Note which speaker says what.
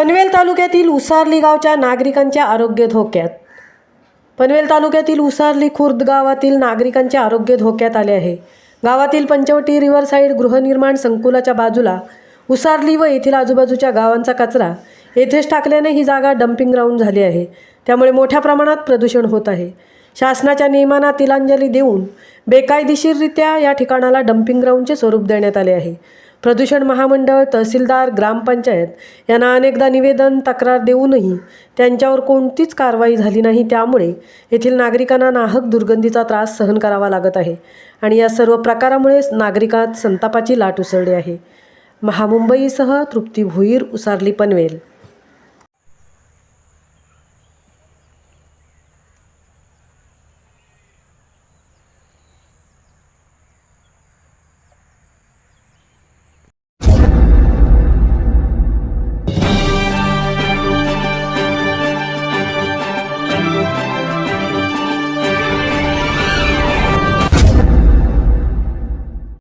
Speaker 1: पनवेल तालुक्यातील उसार्ली गावच्या नागरिकांचे आरोग्य धोक्यात. पनवेल तालुक्यातील उसार्ली खुर्द गावातील नागरिकांचे आरोग्य धोक्यात आले आहे. गावातील पंचवटी रिव्हरसाईड गृहनिर्माण संकुलाच्या बाजूला उसार्ली व येथील आजूबाजूच्या गावांचा कचरा येथेच टाकल्याने ही जागा डम्पिंग ग्राउंड झाली आहे. त्यामुळे मोठ्या प्रमाणात प्रदूषण होत आहे. शासनाच्या नियमांना तिलांजली देऊन बेकायदेशीररित्या या ठिकाणाला डम्पिंग ग्राउंडचे स्वरूप देण्यात आले आहे. प्रदूषण महामंडळ, तहसीलदार, ग्रामपंचायत यांना अनेकदा निवेदन, तक्रार देऊनही त्यांच्यावर कोणतीच कारवाई झाली नाही. त्यामुळे येथील नागरिकांना नाहक दुर्गंधीचा त्रास सहन करावा लागत आहे आणि या सर्व प्रकारामुळे नागरिकांत संतापाची लाट उसळली आहे. महामुंबईसह तृप्ती भोईर, उसार्ली, पनवेल.